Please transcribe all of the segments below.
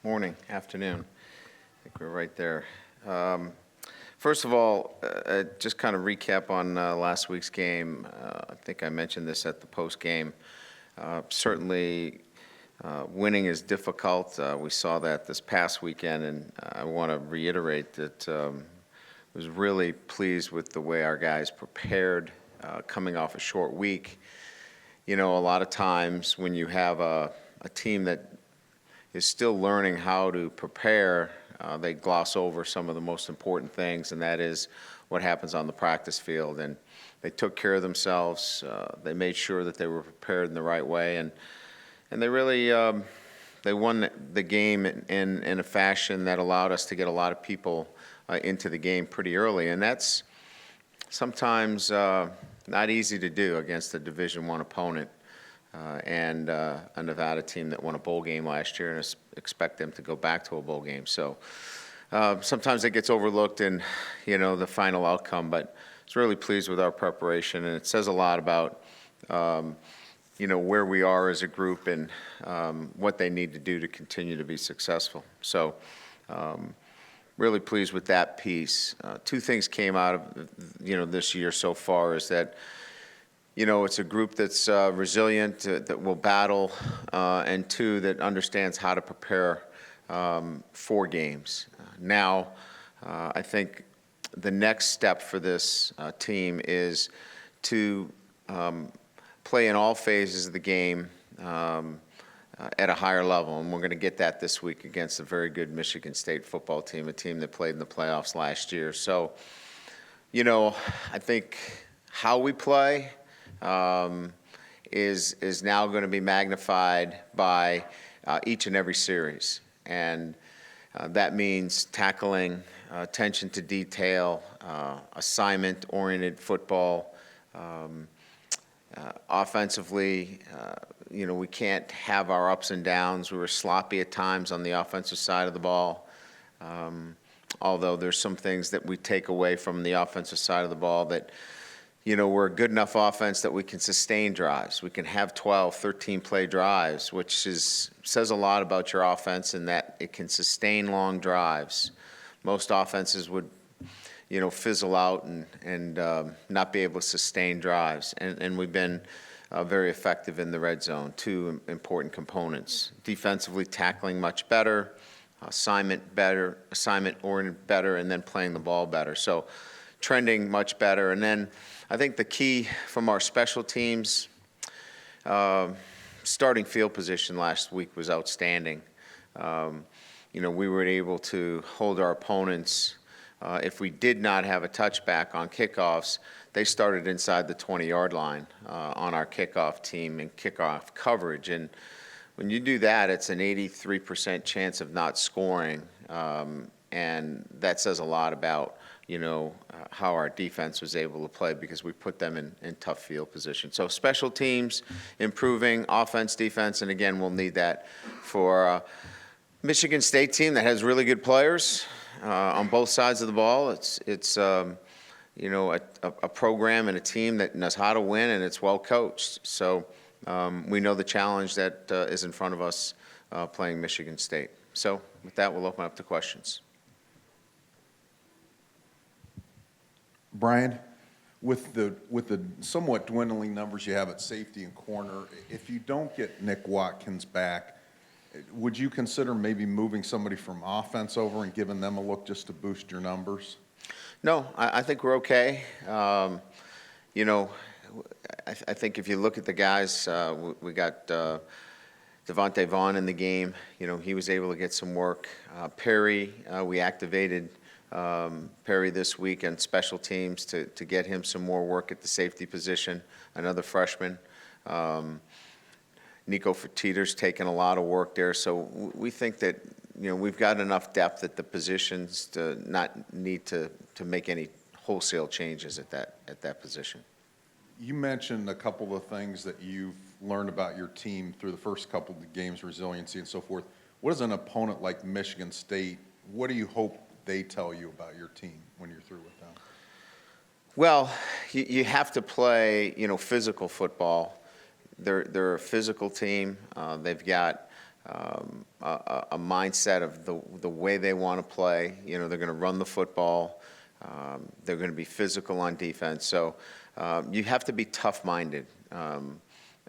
morning, afternoon. I think we're right there. First of all, just kind of recap on last week's game. I think I mentioned this at the post game. Certainly, winning is difficult. We saw that this past weekend, and I want to reiterate that I was really pleased with the way our guys prepared coming off a short week. You know, a lot of times when you have a team that is still learning how to prepare, they gloss over some of the most important things, and that is what happens on the practice field. And they took care of themselves. They made sure that they were prepared in the right way, and they really they won the game in a fashion that allowed us to get a lot of people into the game pretty early, and that's sometimes not easy to do against a Division I opponent. And a Nevada team that won a bowl game last year, and expect them to go back to a bowl game. So sometimes it gets overlooked in, the final outcome, but I was really pleased with our preparation, and it says a lot about, where we are as a group and what they need to do to continue to be successful. So really pleased with that piece. Two things came out of, this year so far is that, it's a group that's resilient, that will battle, and two, that understands how to prepare for games. Now, I think the next step for this team is to play in all phases of the game at a higher level, and we're going to get that this week against a very good Michigan State football team, a team that played in the playoffs last year. So, I think how we play is now going to be magnified by each and every series, and that means tackling, attention to detail, assignment-oriented football. Offensively, we can't have our ups and downs. We were sloppy at times on the offensive side of the ball, although there's some things that we take away from the offensive side of the ball that we're a good enough offense that we can sustain drives. We can have 12, 13-play drives, which says a lot about your offense in that it can sustain long drives. Most offenses would, fizzle out and not be able to sustain drives. And we've been very effective in the red zone, two important components. Defensively, tackling much better, assignment-oriented better, and then playing the ball better. So trending much better. And then I think the key from our special teams, starting field position last week was outstanding. We were able to hold our opponents. If we did not have a touchback on kickoffs, they started inside the 20-yard line on our kickoff team and kickoff coverage. And when you do that, it's an 83% chance of not scoring, and that says a lot about how our defense was able to play because we put them in tough field position. So special teams, improving offense, defense, and again, we'll need that for a Michigan State team that has really good players on both sides of the ball. It's a program and a team that knows how to win, and it's well coached. So we know the challenge that is in front of us playing Michigan State. So with that, we'll open up to questions. Brian, with the somewhat dwindling numbers you have at safety and corner, if you don't get Nick Watkins back, would you consider maybe moving somebody from offense over and giving them a look just to boost your numbers? No, I think we're okay. I think if you look at the guys, we got Devontae Vaughn in the game. He was able to get some work. Perry, we activated Perry this week on special teams to get him some more work at the safety position, another freshman. Nico Fertiter's taken a lot of work there, so we think that we've got enough depth at the positions to not need to make any wholesale changes at that position. You mentioned a couple of things that you've learned about your team through the first couple of games, resiliency and so forth. What is an opponent like Michigan State? What do you hope they tell you about your team when you're through with them? Well, you have to play, physical football. They're a physical team. They've got a mindset of the way they want to play. You know, they're going to run the football. They're going to be physical on defense. So you have to be tough-minded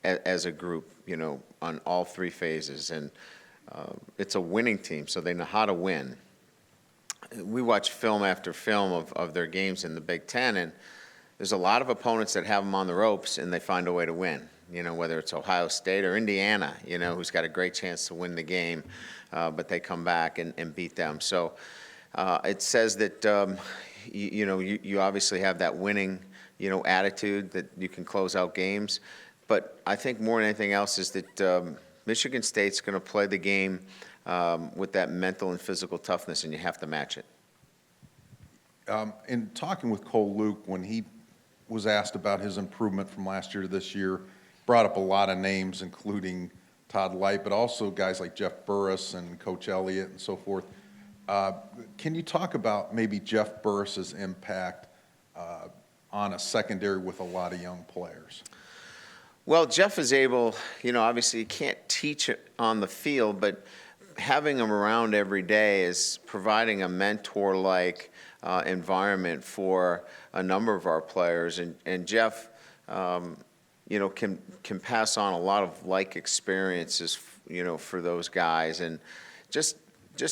as a group, you know, on all three phases. And it's a winning team, so they know how to win. We watch film after film of their games in the Big Ten, and there's a lot of opponents that have them on the ropes, and they find a way to win. You know, whether it's Ohio State or Indiana, you know, who's got a great chance to win the game, but they come back and beat them. So it says that, you obviously have that winning, you know, attitude that you can close out games. But I think more than anything else is that Michigan State's going to play the game with that mental and physical toughness, and you have to match it. In talking with Cole Luke, when he was asked about his improvement from last year to this year, brought up a lot of names, including Todd Light, but also guys like Jeff Burris and Coach Elliott and so forth. Can you talk about maybe Jeff Burris's impact on a secondary with a lot of young players? Well, Jeff is able, you know, obviously you can't teach it on the field, but having him around every day is providing a mentor-like environment for a number of our players. And Jeff, you know, can pass on a lot of like experiences, you know, for those guys. And just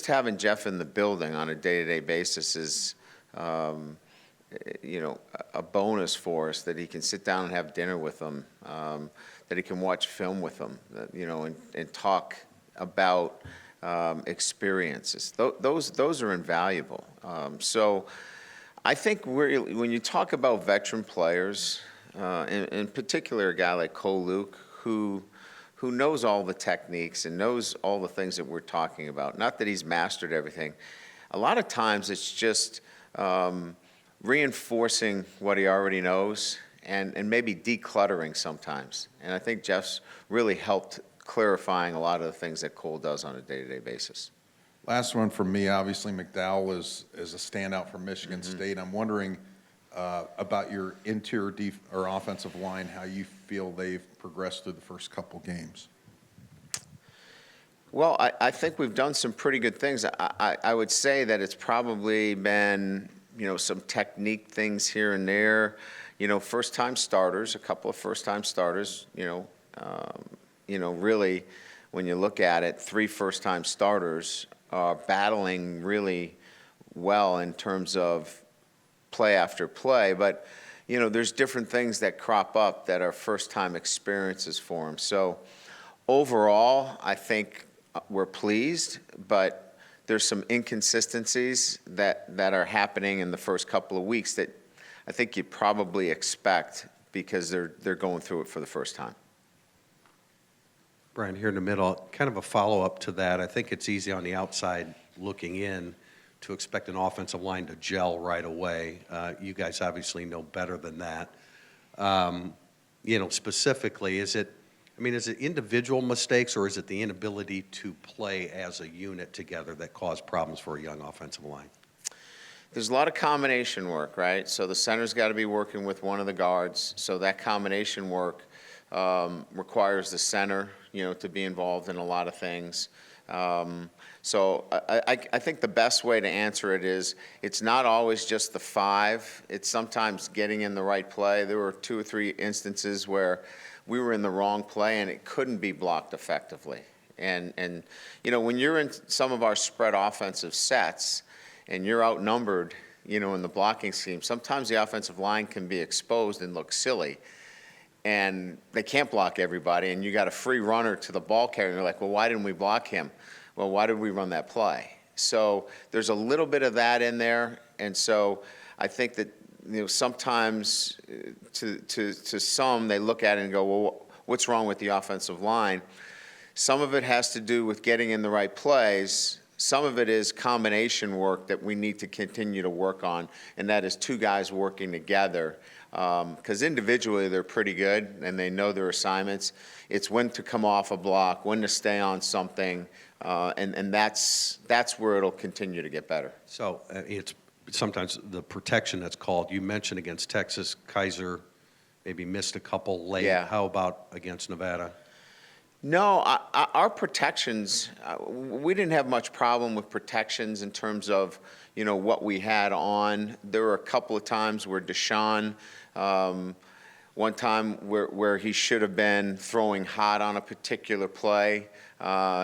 having Jeff in the building on a day-to-day basis is, you know, a bonus for us, that he can sit down and have dinner with them, that he can watch film with them, you know, and talk about experiences. Those are invaluable. So I think when you talk about veteran players, in particular a guy like Cole Luke, who knows all the techniques and knows all the things that we're talking about, not that he's mastered everything, a lot of times it's just reinforcing what he already knows and maybe decluttering sometimes. And I think Jeff's really helped clarifying a lot of the things that Cole does on a day-to-day basis. Last one for me, obviously McDowell is a standout for Michigan State. I'm wondering about your interior or offensive line, how you feel they've progressed through the first couple games. Well, I think we've done some pretty good things. I would say that it's probably been, you know, some technique things here and there. You know, first-time starters, a couple of first-time starters, you know, really, when you look at it, 3 first-time starters are battling really well in terms of play after play. But, you know, there's different things that crop up that are first-time experiences for them. So overall, I think we're pleased, but there's some inconsistencies that are happening in the first couple of weeks that I think you probably expect because they're going through it for the first time. Brian, here in the middle, kind of a follow-up to that. I think it's easy on the outside looking in to expect an offensive line to gel right away. You guys obviously know better than that. You know, specifically, is it individual mistakes, or is it the inability to play as a unit together that cause problems for a young offensive line? There's a lot of combination work, right? So the center's got to be working with one of the guards. So that combination work requires the center, you know, to be involved in a lot of things. So I think the best way to answer it is it's not always just the 5. It's sometimes getting in the right play. There were 2 or 3 instances where we were in the wrong play and it couldn't be blocked effectively. And you know, when you're in some of our spread offensive sets and you're outnumbered, you know, in the blocking scheme, sometimes the offensive line can be exposed and look silly. And they can't block everybody, and you got a free runner to the ball carrier, and you're like, well, why didn't we block him? Well, why did we run that play? So there's a little bit of that in there, and so I think that, you know, sometimes to some, they look at it and go, well, what's wrong with the offensive line? Some of it has to do with getting in the right plays. Some of it is combination work that we need to continue to work on, and that is 2 guys working together. Because individually they're pretty good and they know their assignments. It's when to come off a block, when to stay on something, and that's where it'll continue to get better. So it's sometimes the protection that's called. You mentioned against Texas, Kaiser maybe missed a couple late. Yeah. How about against Nevada? No, our protections, we didn't have much problem with protections in terms of, what we had on. There were a couple of times where Deshaun, one time where he should have been throwing hot on a particular play,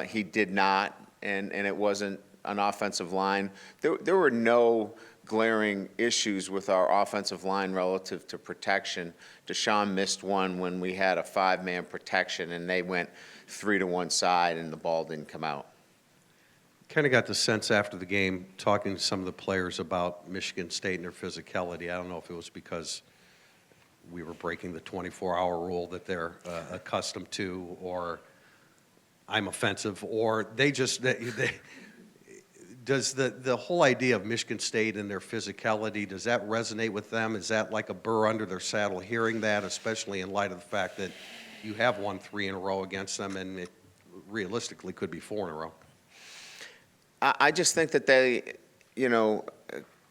he did not, and it wasn't an offensive line. There were no glaring issues with our offensive line relative to protection. Deshaun missed one when we had a 5-man protection, and they went 3 to one side, and the ball didn't come out. Kind of got the sense after the game, talking to some of the players about Michigan State and their physicality. I don't know if it was because we were breaking the 24-hour rule that they're accustomed to, or I'm offensive, or they just does the whole idea of Michigan State and their physicality, does that resonate with them? Is that like a burr under their saddle hearing that, especially in light of the fact that you have won 3 in a row against them, and it realistically could be 4 in a row? I just think that they,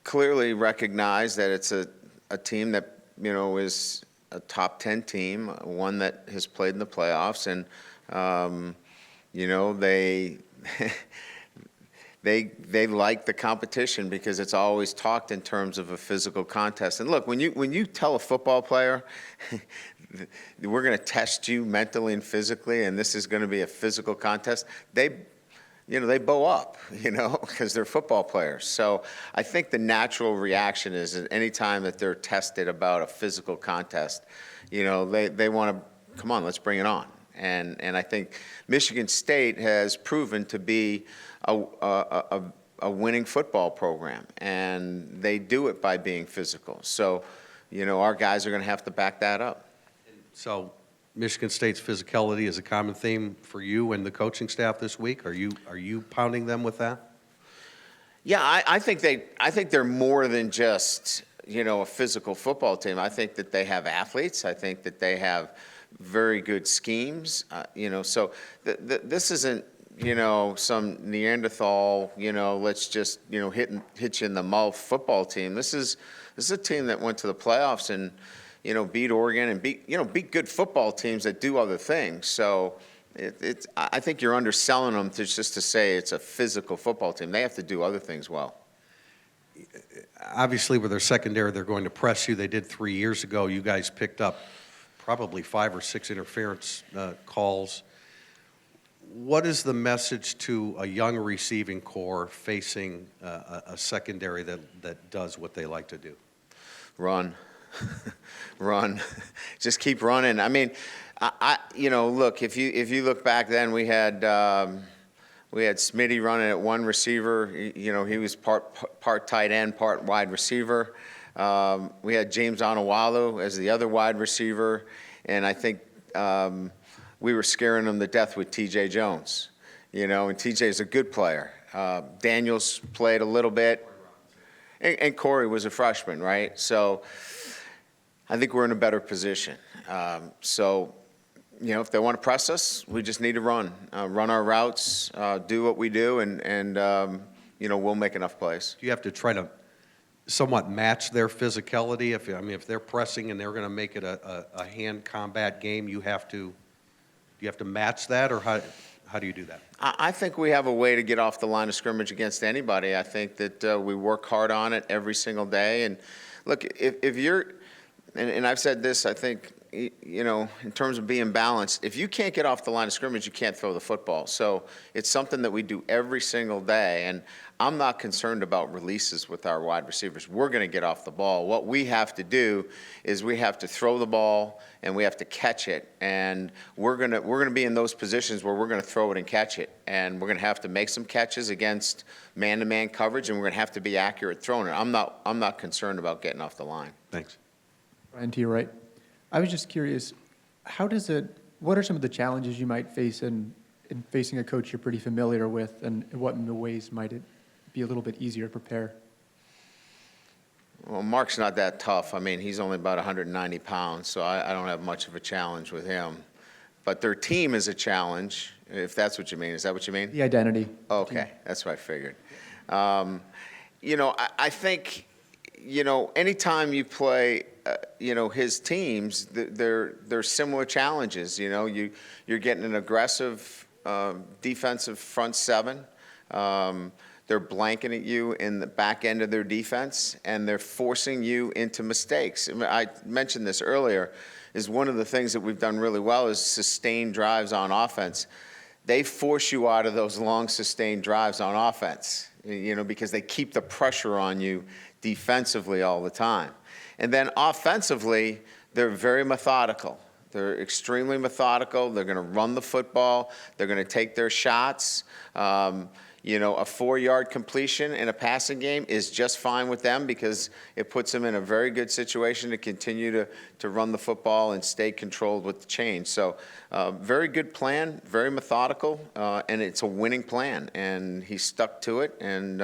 clearly recognize that it's a team that, is a top 10 team, one that has played in the playoffs, and, they like the competition because it's always talked in terms of a physical contest. And look, when you tell a football player, we're going to test you mentally and physically, and this is going to be a physical contest, they bow up, because they're football players. So I think the natural reaction is that any time that they're tested about a physical contest, they want to, come on, let's bring it on. And I think Michigan State has proven to be a winning football program, and they do it by being physical. So, our guys are going to have to back that up. So Michigan State's physicality is a common theme for you and the coaching staff this week. Are you pounding them with that? Yeah, I think they're more than just, a physical football team. I think that they have athletes. I think that they have very good schemes. So this isn't, some Neanderthal, let's just, hit you in the mouth football team. This is a team that went to the playoffs and, beat Oregon and beat good football teams that do other things. So I think you're underselling them just to say it's a physical football team. They have to do other things well. Obviously, with their secondary, they're going to press you. They did 3 years ago. You guys picked up probably 5 or 6 interference calls. What is the message to a young receiving corps facing a secondary that does what they like to do? Run. Run. Just keep running. I mean, look, if you look back then, we had Smitty running at one receiver. He was part tight end, part wide receiver. We had James Onawalu as the other wide receiver, and I think we were scaring them to death with T.J. Jones. And T.J.'s a good player. Daniels played a little bit, and Corey was a freshman, right? So I think we're in a better position. If they want to press us, we just need to run our routes, do what we do, and we'll make enough plays. Do you have to try to somewhat match their physicality? If they're pressing and they're going to make it a hand combat game, you have to match that, or how do you do that? I think we have a way to get off the line of scrimmage against anybody. I think that we work hard on it every single day. And look, if you're, and I've said this, I think, in terms of being balanced, if you can't get off the line of scrimmage, you can't throw the football. So it's something that we do every single day. And I'm not concerned about releases with our wide receivers. We're going to get off the ball. What we have to do is we have to throw the ball and we have to catch it. And we're going to be in those positions where we're going to throw it and catch it. And we're going to have to make some catches against man-to-man coverage, and we're going to have to be accurate throwing it. I'm not concerned about getting off the line. Thanks. Ryan, to your right. I was just curious, what are some of the challenges you might face in facing a coach you're pretty familiar with, and what in the ways might it be a little bit easier to prepare? Well, Mark's not that tough. I mean, he's only about 190 pounds, so I don't have much of a challenge with him. But their team is a challenge, if that's what you mean. Is that what you mean? The identity. Okay, that's what I figured. I think, anytime you play his teams, they're similar challenges. You're getting an aggressive defensive front seven. They're blanketing you in the back end of their defense, and they're forcing you into mistakes. I mentioned this earlier, is one of the things that we've done really well is sustained drives on offense. They force you out of those long sustained drives on offense, because they keep the pressure on you defensively all the time. And then offensively, they're very methodical. They're extremely methodical. They're going to run the football. They're going to take their shots. A 4-yard completion in a passing game is just fine with them because it puts them in a very good situation to continue to run the football and stay controlled with the change. So very good plan, very methodical, and it's a winning plan. And he stuck to it, and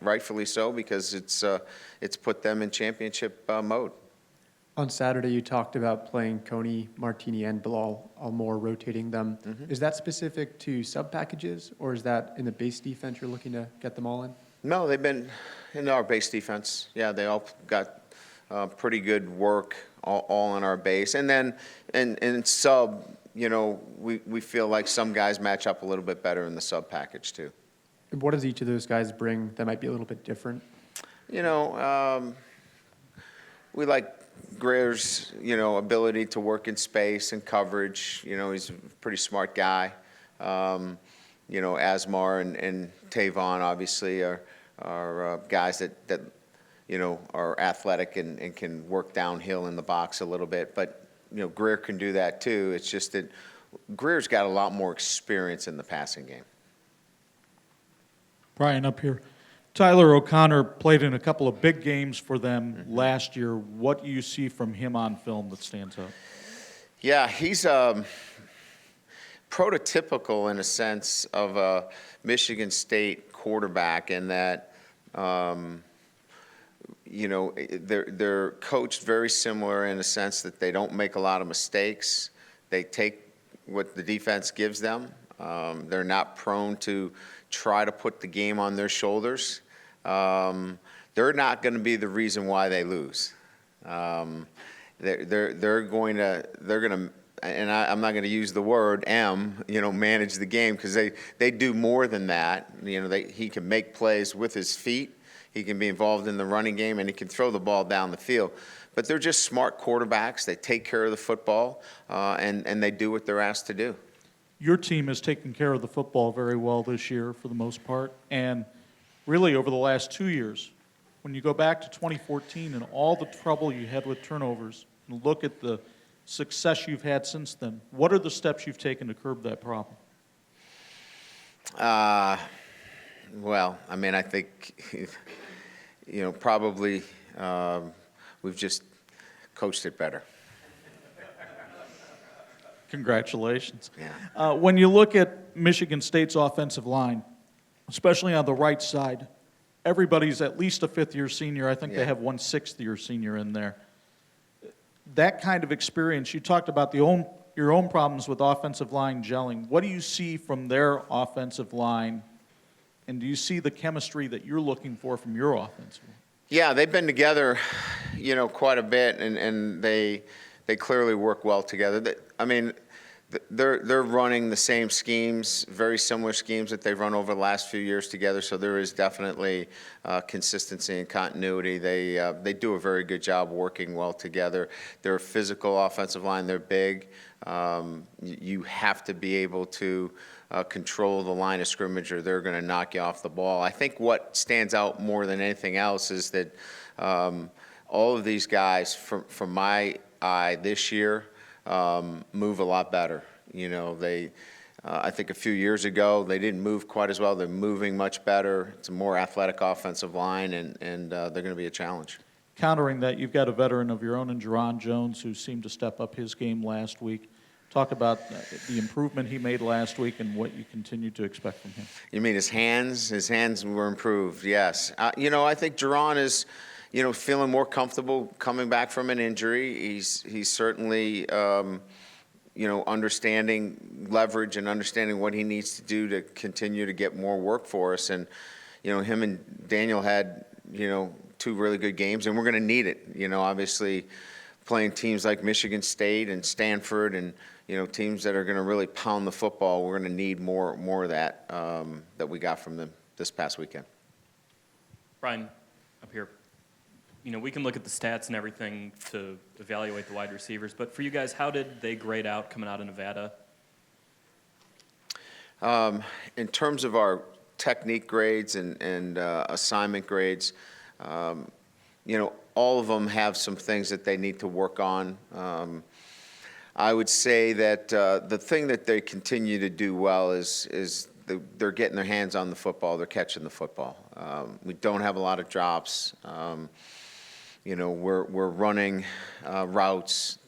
rightfully so, because it's put them in championship mode. On Saturday, you talked about playing Coney, Martini, and Bilal, all more rotating them. Mm-hmm. Is that specific to sub-packages, or is that in the base defense you're looking to get them all in? No, they've been in our base defense. Yeah, they all got pretty good work all in our base. And then in sub, we feel like some guys match up a little bit better in the sub package too. And what does each of those guys bring that might be a little bit different? We like Greer's, ability to work in space and coverage. He's a pretty smart guy. Asmar and Tavon obviously are guys that are athletic and can work downhill in the box a little bit. But, Greer can do that too. It's just that Greer's got a lot more experience in the passing game. Brian, up here. Tyler O'Connor played in a couple of big games for them last year. What do you see from him on film that stands out? Yeah, he's prototypical in a sense of a Michigan State quarterback in that, they're coached very similar in a sense that they don't make a lot of mistakes. They take what the defense gives them. They're not prone to try to put the game on their shoulders. They're not going to be the reason why they lose. They're going to, and I'm not going to use the word manage the game, because they do more than that. He can make plays with his feet. He can be involved in the running game, and he can throw the ball down the field. But they're just smart quarterbacks. They take care of the football, and they do what they're asked to do. Your team has taken care of the football very well this year for the most part, and really over the last 2 years. When you go back to 2014 and all the trouble you had with turnovers, and look at the success you've had since then, what are the steps you've taken to curb that problem? Well, I think, probably we've just coached it better. Congratulations. Yeah. When you look at Michigan State's offensive line, especially on the right side, everybody's at least a fifth-year senior. I think Yeah. they have one sixth-year senior in there. That kind of experience, you talked about your own problems with offensive line gelling. What do you see from their offensive line, and do you see the chemistry that you're looking for from your offensive line? Yeah, they've been together, quite a bit, and they clearly work well together. They're running the same schemes, very similar schemes that they've run over the last few years together. So there is definitely consistency and continuity. They do a very good job working well together. They're a physical offensive line. They're big. You have to be able to control the line of scrimmage, or they're going to knock you off the ball. I think what stands out more than anything else is that all of these guys, from my eye this year, move a lot better. I think a few years ago they didn't move quite as well. They're moving much better. It's a more athletic offensive line, and they're going to be a challenge. Countering that, you've got a veteran of your own in Jerron Jones who seemed to step up his game last week. Talk about the improvement he made last week and what you continue to expect from him. You mean his hands? His hands were improved, yes. I think Jerron is, feeling more comfortable coming back from an injury. He's certainly, understanding leverage and understanding what he needs to do to continue to get more work for us. And, him and Daniel had, two really good games, and we're going to need it. Obviously, playing teams like Michigan State and Stanford, and teams that are going to really pound the football, we're going to need more of that that we got from them this past weekend. Brian, up here. We can look at the stats and everything to evaluate the wide receivers, but for you guys, how did they grade out coming out of Nevada? In terms of our technique grades and assignment grades, all of them have some things that they need to work on. I would say that the thing that they continue to do well is they're getting their hands on the football, they're catching the football. We don't have a lot of drops. We're running routes.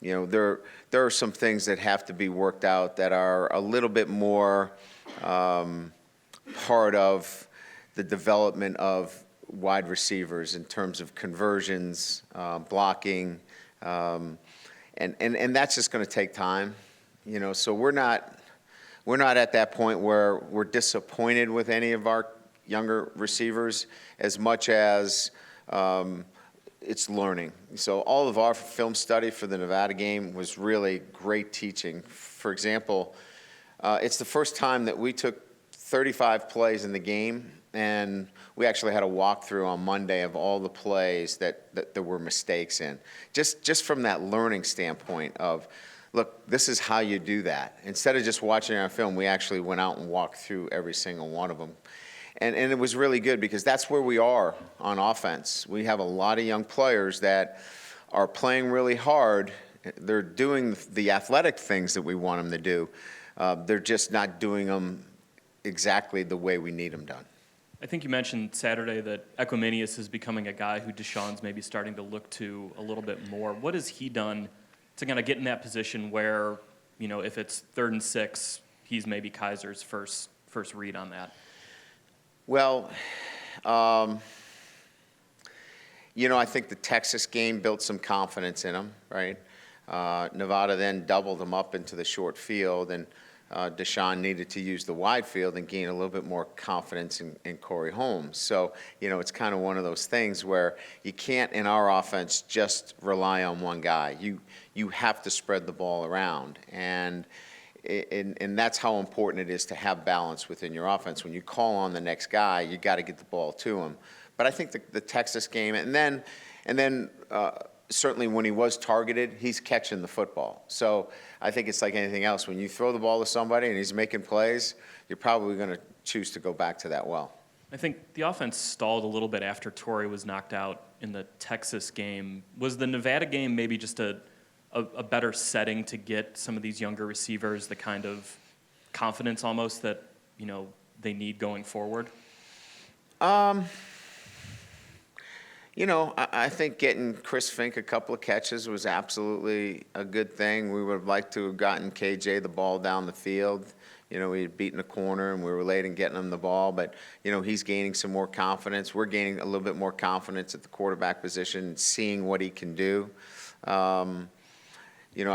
There are some things that have to be worked out that are a little bit more part of the development of wide receivers in terms of conversions, blocking, and that's just going to take time. So we're not at that point where we're disappointed with any of our younger receivers as much as it's learning. So all of our film study for the Nevada game was really great teaching. For example, it's the first time that we took 35 plays in the game, and we actually had a walkthrough on Monday of all the plays that there were mistakes in. Just from that learning standpoint of, look, this is how you do that. Instead of just watching our film, we actually went out and walked through every single one of them. And it was really good because that's where we are on offense. We have a lot of young players that are playing really hard. They're doing the athletic things that we want them to do. They're just not doing them exactly the way we need them done. I think you mentioned Saturday that Equimanius is becoming a guy who Deshaun's maybe starting to look to a little bit more. What has he done to kind of get in that position where, if it's 3rd and 6, he's maybe Kaiser's first read on that? Well, I think the Texas game built some confidence in him, right? Nevada then doubled him up into the short field, and Deshaun needed to use the wide field and gain a little bit more confidence in Corey Holmes. So, it's kind of one of those things where you can't, in our offense, just rely on one guy. You have to spread the ball around, and that's how important it is to have balance within your offense. When you call on the next guy, you got to get the ball to him. But I think the Texas game, and then certainly when he was targeted, he's catching the football. So I think it's like anything else. When you throw the ball to somebody and he's making plays, you're probably going to choose to go back to that well. I think the offense stalled a little bit after Torrey was knocked out in the Texas game. Was the Nevada game maybe just a better setting to get some of these younger receivers the kind of confidence almost that, they need going forward? I think getting Chris Fink a couple of catches was absolutely a good thing. We would have liked to have gotten KJ the ball down the field. We had beaten a corner and we were late in getting him the ball, but, he's gaining some more confidence. We're gaining a little bit more confidence at the quarterback position, seeing what he can do. I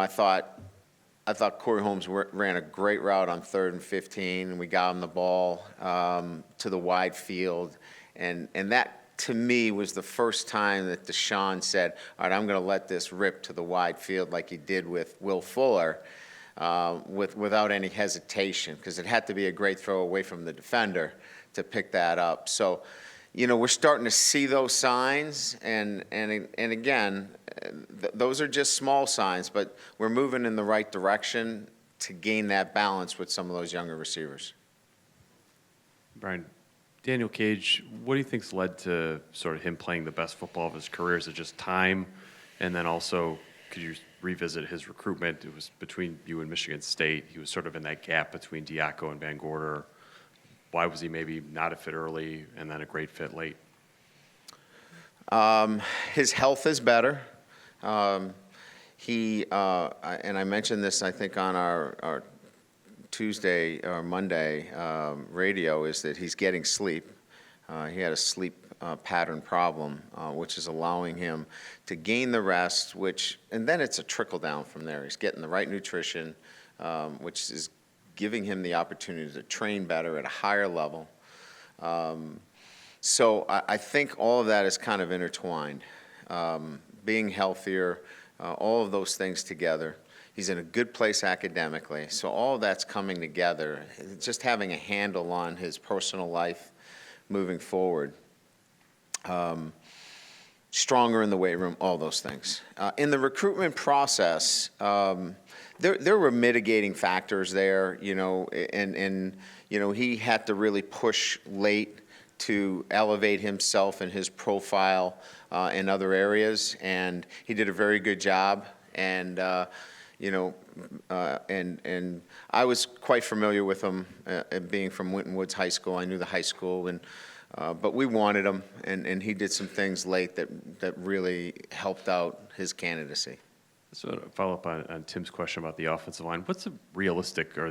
thought Corey Holmes ran a great route on 3rd and 15, and we got him the ball to the wide field, and that to me was the first time that Deshaun said, all right, I'm going to let this rip to the wide field like he did with Will Fuller, without any hesitation, because it had to be a great throw away from the defender to pick that up. So, we're starting to see those signs, and again, those are just small signs, but we're moving in the right direction to gain that balance with some of those younger receivers. Brian, Daniel Cage, what do you think's led to sort of him playing the best football of his career? Is it just time? And then also, could you revisit his recruitment? It was between you and Michigan State. He was sort of in that gap between Diaco and Van Gorder. Why was he maybe not a fit early and then a great fit late? His health is better. And I mentioned this, I think, on our Tuesday or Monday radio, is that he's getting sleep. He had a sleep pattern problem, which is allowing him to gain the rest, and then it's a trickle down from there. He's getting the right nutrition, which is giving him the opportunity to train better at a higher level. So I think all of that is kind of intertwined. Being healthier, all of those things together. He's in a good place academically, so all of that's coming together. Just having a handle on his personal life moving forward. Stronger in the weight room, all those things. In the recruitment process, there were mitigating factors there, and he had to really push late to elevate himself and his profile in other areas, and he did a very good job. And and I was quite familiar with him, being from Winton Woods High School. I knew the high school, but we wanted him, and he did some things late that really helped out his candidacy. So to follow up on Tim's question about the offensive line, what's a realistic or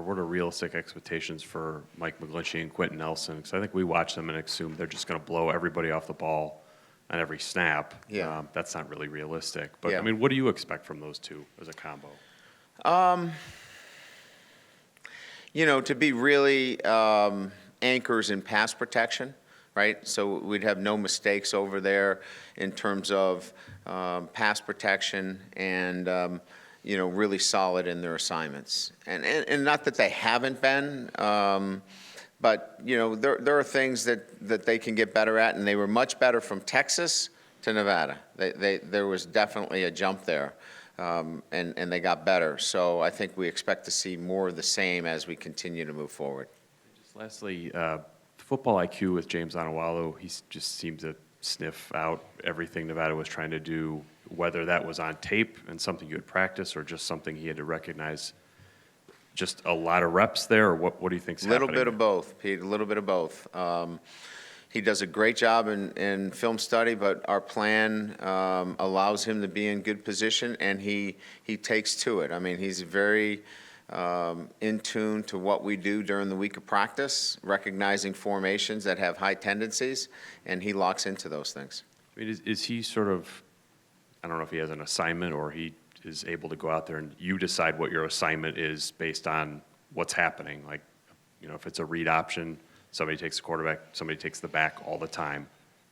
what are realistic expectations for Mike McGlinchey and Quentin Nelson? Because I think we watch them and assume they're just going to blow everybody off the ball on every snap. Yeah. That's not really realistic. But Yeah. I mean, what do you expect from those two as a combo? To be really anchors in pass protection, right? So we'd have no mistakes over there in terms of pass protection and, really solid in their assignments. And not that they haven't been, but, there are things that they can get better at, and they were much better from Texas to Nevada. There was definitely a jump there, and they got better. So I think we expect to see more of the same as we continue to move forward. Just lastly, football IQ with James Onowalo, he just seemed to sniff out everything Nevada was trying to do, whether that was on tape and something you had practiced or just something he had to recognize. Just a lot of reps there, or what do you think's happening? A little bit of both, Pete, a little bit of both. He does a great job in film study, but our plan allows him to be in good position, and he takes to it. I mean, he's very in tune to what we do during the week of practice, recognizing formations that have high tendencies, and he locks into those things. I mean, is he sort of, I don't know if he has an assignment or he is able to go out there and you decide what your assignment is based on what's happening? Like, if it's a read option, somebody takes the quarterback, somebody takes the back all the time.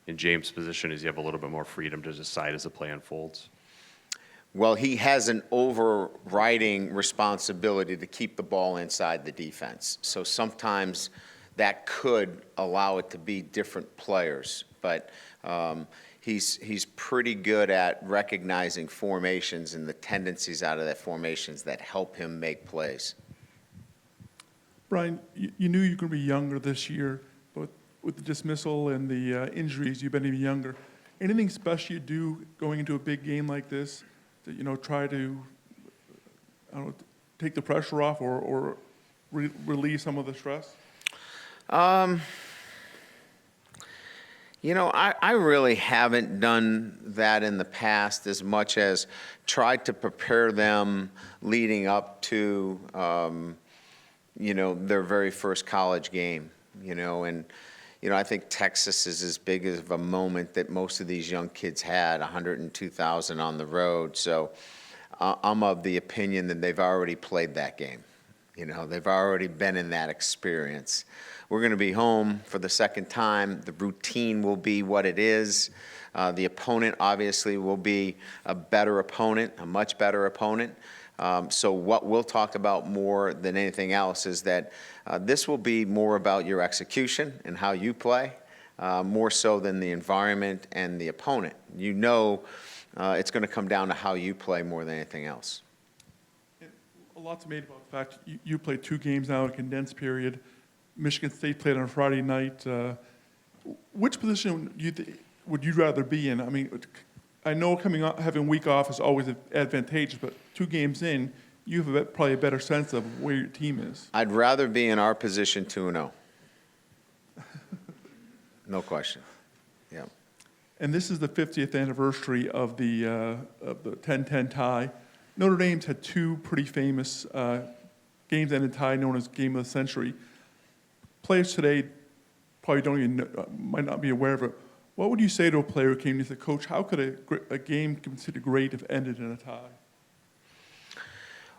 In James' position, is he have a little bit more freedom to decide as the play unfolds? Well, he has an overriding responsibility to keep the ball inside the defense. So sometimes that could allow it to be different players. But he's pretty good at recognizing formations and the tendencies out of that formations that help him make plays. Brian, you knew you were going to be younger this year, but with the dismissal and the injuries, you've been even younger. Anything special you do going into a big game like this to, try to, take the pressure off or relieve some of the stress? I really haven't done that in the past as much as tried to prepare them leading up to, their very first college game, and, I think Texas is as big of a moment that most of these young kids had, 102,000 on the road. So I'm of the opinion that they've already played that game. They've already been in that experience. We're going to be home for the second time. The routine will be what it is. The opponent obviously will be a better opponent, a much better opponent. So what we'll talk about more than anything else is that this will be more about your execution and how you play, more so than the environment and the opponent. It's going to come down to how you play more than anything else. A lot's made about the fact you played 2 games now in a condensed period. Michigan State played on a Friday night. Which position would you rather be in? I mean, I know having a week off is always advantageous, but 2 games in, you have probably a better sense of where your team is. I'd rather be in our position 2-0. No question. Yeah. And this is the 50th anniversary of the 10-10 tie. Notre Dame's had 2 pretty famous games-ended tie known as Game of the Century. Players today probably don't even might not be aware of it. What would you say to a player who came to you and said, Coach, how could a game considered great if ended in a tie?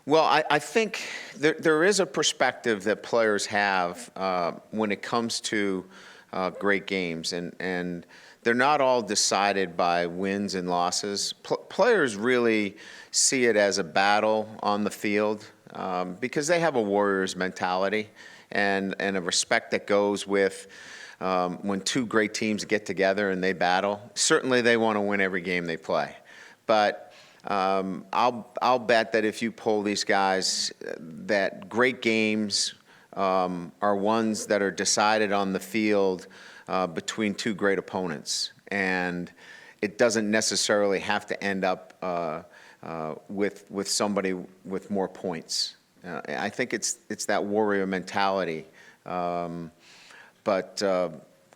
Well, I think there is a perspective that players have when it comes to great games, and they're not all decided by wins and losses. Players really see it as a battle on the field because they have a warrior's mentality and a respect that goes with when two great teams get together and they battle. Certainly they want to win every game they play. But I'll bet that if you poll these guys, that great games are ones that are decided on the field between two great opponents. And it doesn't necessarily have to end up with somebody with more points. I think it's that warrior mentality. But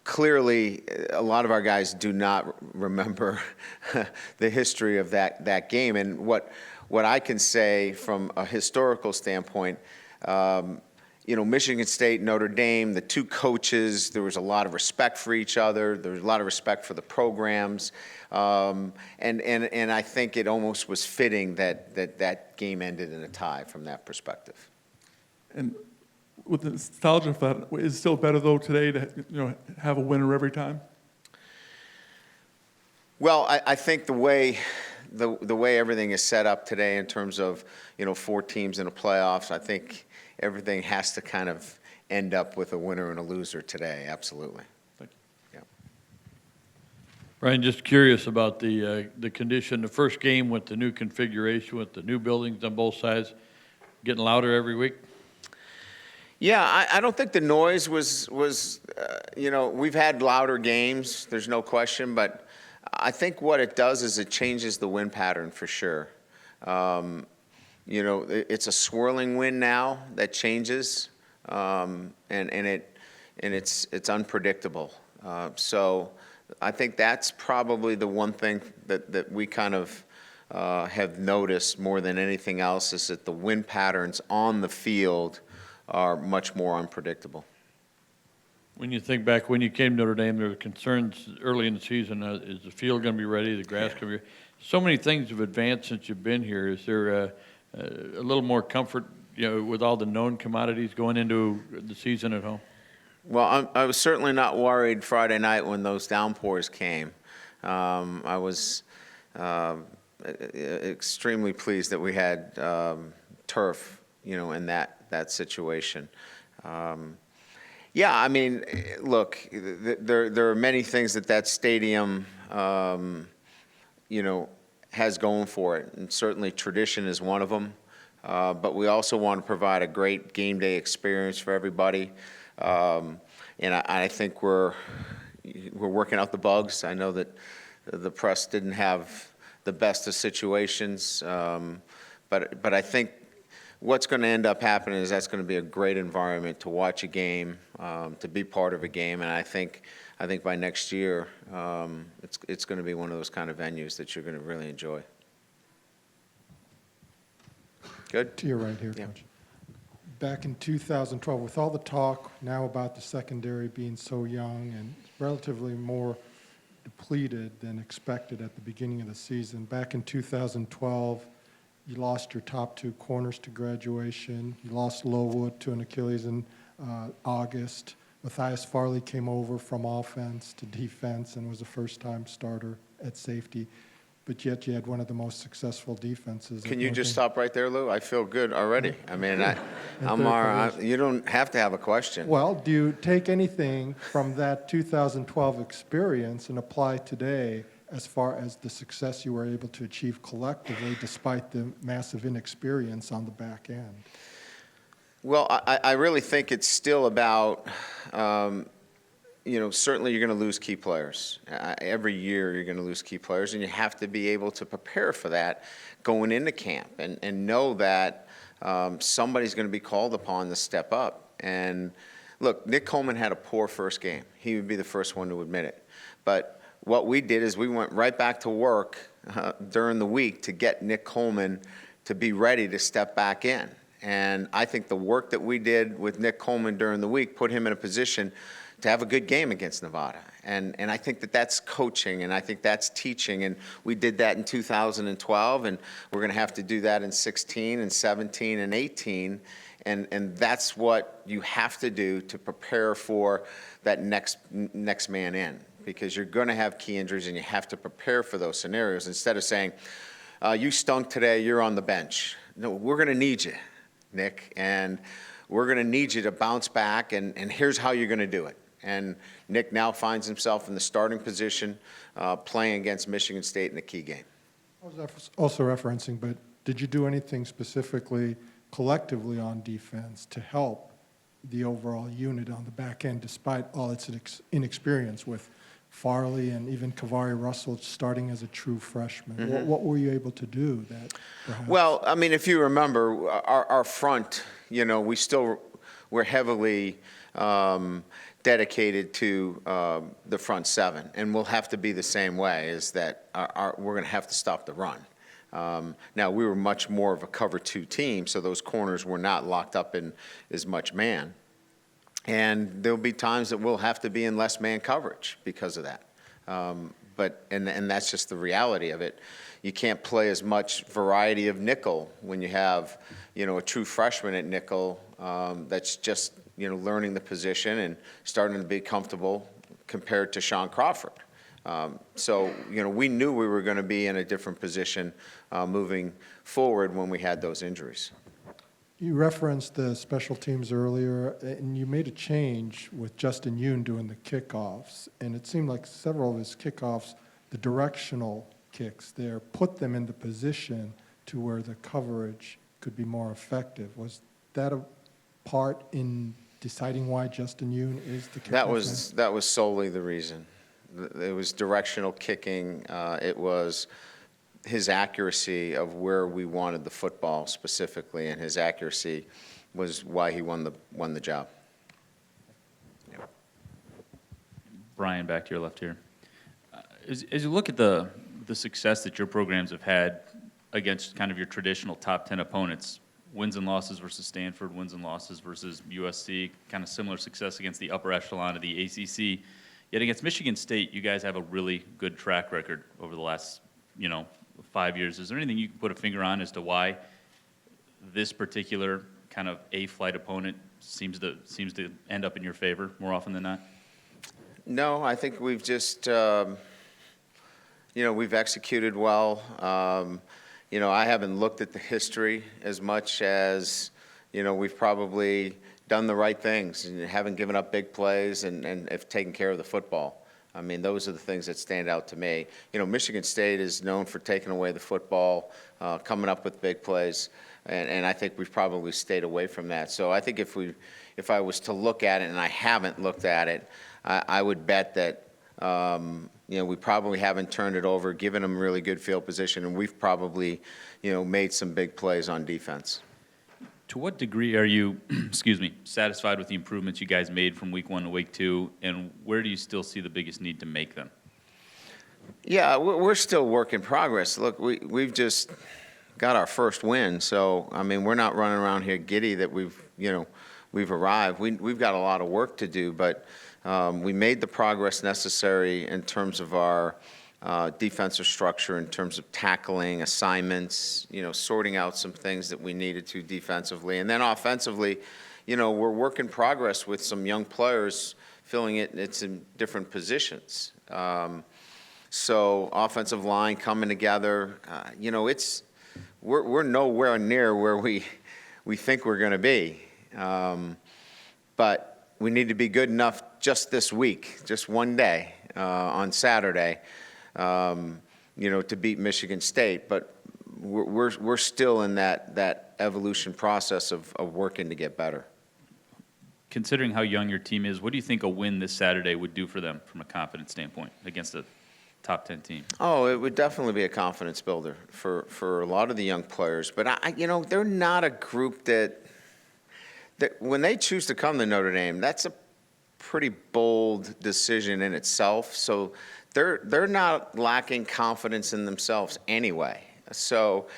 clearly, a lot of our guys do not remember the history of that game. And what I can say from a historical standpoint, Michigan State, Notre Dame, the two coaches, there was a lot of respect for each other. There was a lot of respect for the programs. And I think it almost was fitting that game ended in a tie from that perspective. And with the nostalgia of that, is it still better though today to have a winner every time? Well, I think the way everything is set up today in terms of 4 teams in the playoffs, I think everything has to kind of end up with a winner and a loser today. Absolutely. Thank you. Yeah. Brian, just curious about the condition. The first game with the new configuration, with the new buildings on both sides, getting louder every week. Yeah, I don't think the noise was we've had louder games, there's no question, but I think what it does is it changes the wind pattern for sure. It's a swirling wind now that changes, and it's unpredictable. So I think that's probably the one thing that we kind of have noticed more than anything else is that the wind patterns on the field are much more unpredictable. When you think back when you came to Notre Dame, there were concerns early in the season. Is the field going to be ready? The grass going to be? So many things have advanced since you've been here. Is there a little more comfort, with all the known commodities going into the season at home? Well, I was certainly not worried Friday night when those downpours came. I was extremely pleased that we had turf, in that situation. Yeah, I mean, look, there are many things that stadium, has going for it, and certainly tradition is one of them. But we also want to provide a great game day experience for everybody, and I think we're working out the bugs. I know that the press didn't have the best of situations, but I think what's going to end up happening is that's going to be a great environment to watch a game, to be part of a game, and I think by next year it's going to be one of those kind of venues that you're going to really enjoy. Good? To your right here, Yeah. Coach. Back in 2012, with all the talk now about the secondary being so young and relatively more depleted than expected at the beginning of the season, back in 2012, you lost your top 2 corners to graduation. You lost Lowood to an Achilles in August. Matthias Farley came over from offense to defense and was a first-time starter at safety. But yet you had one of the most successful defenses. Can you just stop right there, Lou? I feel good already. I mean, I'm all right. You don't have to have a question. Well, do you take anything from that 2012 experience and apply today as far as the success you were able to achieve collectively despite the massive inexperience on the back end? Well, I really think it's still about, certainly you're going to lose key players. Every year you're going to lose key players, and you have to be able to prepare for that going into camp and know that somebody's going to be called upon to step up. And look, Nick Coleman had a poor first game. He would be the first one to admit it. But what we did is we went right back to work during the week to get Nick Coleman to be ready to step back in. And I think the work that we did with Nick Coleman during the week put him in a position to have a good game against Nevada. And I think that's coaching, and I think that's teaching. And we did that in 2012, and we're going to have to do that in 16 and 17 and 18. And that's what you have to do to prepare for that next man in, because you're going to have key injuries and you have to prepare for those scenarios instead of saying, you stunk today, you're on the bench. No, we're going to need you, Nick, and we're going to need you to bounce back, and here's how you're going to do it. And Nick now finds himself in the starting position playing against Michigan State in a key game. I was also referencing, but did you do anything specifically collectively on defense to help the overall unit on the back end, despite all its inexperience with Farley and even Kavari Russell starting as a true freshman? Mm-hmm. What were you able to do that perhaps? Well, I mean, if you remember, our front, we're heavily dedicated to the front seven, and we'll have to be the same way, is that we're going to have to stop the run. Now, we were much more of a cover two team, so those corners were not locked up in as much man. And there'll be times that we'll have to be in less man coverage because of that. But that's just the reality of it. You can't play as much variety of nickel when you have, a true freshman at nickel that's just, learning the position and starting to be comfortable compared to Sean Crawford. So, we knew we were going to be in a different position moving forward when we had those injuries. You referenced the special teams earlier, and you made a change with Justin Yoon doing the kickoffs, and it seemed like several of his kickoffs, the directional kicks there, put them in the position to where the coverage could be more effective. Was that a part in deciding why Justin Yoon is the kickoff? That was solely the reason. It was directional kicking. It was his accuracy of where we wanted the football specifically, and his accuracy was why he won the job. Brian, back to your left here. As you look at the success that your programs have had against kind of your traditional top 10 opponents, wins and losses versus Stanford, wins and losses versus USC, kind of similar success against the upper echelon of the ACC. Yet against Michigan State, you guys have a really good track record over the last, 5 years. Is there anything you can put a finger on as to why this particular kind of A-flight opponent seems to end up in your favor more often than not? No, I think we've just, we've executed well. I haven't looked at the history as much as, we've probably done the right things and haven't given up big plays and have taken care of the football. I mean, those are the things that stand out to me. Michigan State is known for taking away the football, coming up with big plays, and I think we've probably stayed away from that. So I think if I was to look at it, and I haven't looked at it, I would bet that we probably haven't turned it over, given them really good field position, and we've probably made some big plays on defense. To what degree are you, satisfied with the improvements you guys made from week 1 to week 2, and where do you still see the biggest need to make them? Yeah, we're still work in progress. Look, we've just got our first win, so I mean, we're not running around here giddy that we've arrived. We've got a lot of work to do, but we made the progress necessary in terms of our defensive structure, in terms of tackling, assignments, sorting out some things that we needed to defensively. And then offensively, we're work in progress with some young players filling it's in different positions. So offensive line coming together, we're nowhere near where we think we're going to be. But we need to be good enough just this week, just one day on Saturday, to beat Michigan State. But we're still in that evolution process of working to get better. Considering how young your team is, what do you think a win this Saturday would do for them from a confidence standpoint against a top 10 team? Oh, it would definitely be a confidence builder for a lot of the young players. But they're not a group that when they choose to come to Notre Dame, that's a pretty bold decision in itself. So they're not lacking confidence in themselves anyway. So,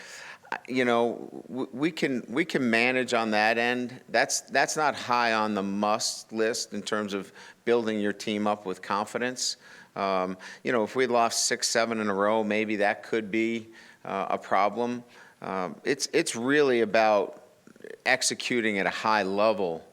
we can manage on that end. That's not high on the must list in terms of building your team up with confidence. If we lost 6, 7 in a row, maybe that could be a problem. It's really about executing at a high level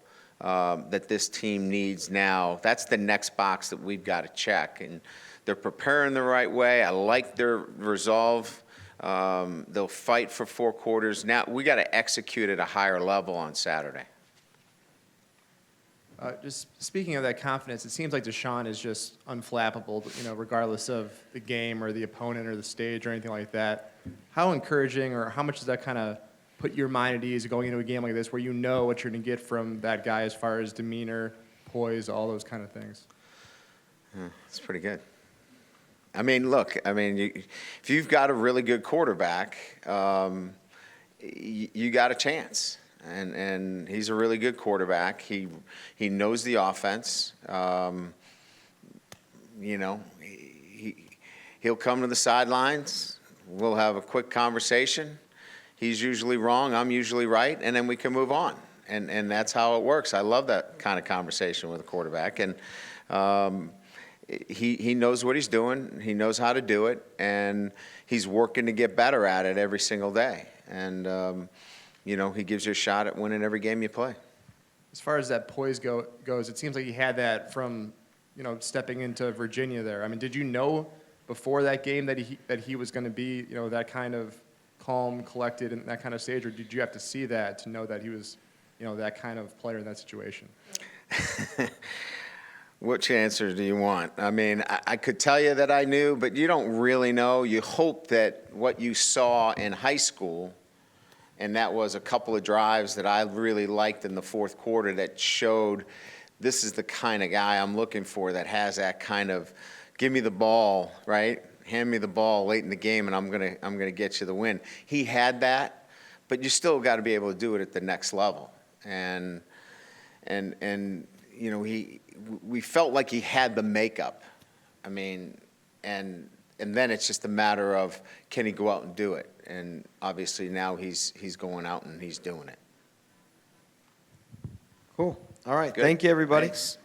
that this team needs now. That's the next box that we've got to check. And they're preparing the right way. I like their resolve. They'll fight for 4 quarters. Now we got to execute at a higher level on Saturday. Just speaking of that confidence, it seems like Deshaun is just unflappable, regardless of the game or the opponent or the stage or anything like that. How encouraging, or how much does that kind of put your mind at ease going into a game like this, where you know what you're going to get from that guy as far as demeanor, poise, all those kind of things? It's pretty good. I mean, look, if you've got a really good quarterback, you got a chance. And he's a really good quarterback. He knows the offense. He'll come to the sidelines. We'll have a quick conversation. He's usually wrong. I'm usually right, and then we can move on. And that's how it works. I love that kind of conversation with a quarterback. And he knows what he's doing. He knows how to do it, and he's working to get better at it every single day. And he gives you a shot at winning every game you play. As far as that poise goes, it seems like he had that from, stepping into Virginia there. I mean, did you know before that game that he was going to be, that kind of calm, collected, and that kind of stage, or did you have to see that to know that he was, that kind of player in that situation? Which answer do you want? I mean, I could tell you that I knew, but you don't really know. You hope that what you saw in high school, and that was a couple of drives that I really liked in the fourth quarter that showed this is the kind of guy I'm looking for, that has that kind of give me the ball, right? Hand me the ball late in the game, and I'm gonna get you the win. He had that, but you still got to be able to do it at the next level. And we felt like he had the makeup. I mean, and then it's just a matter of, can he go out and do it? And obviously now he's going out and he's doing it. Cool. All right. Good. Thank you, everybody. Thanks.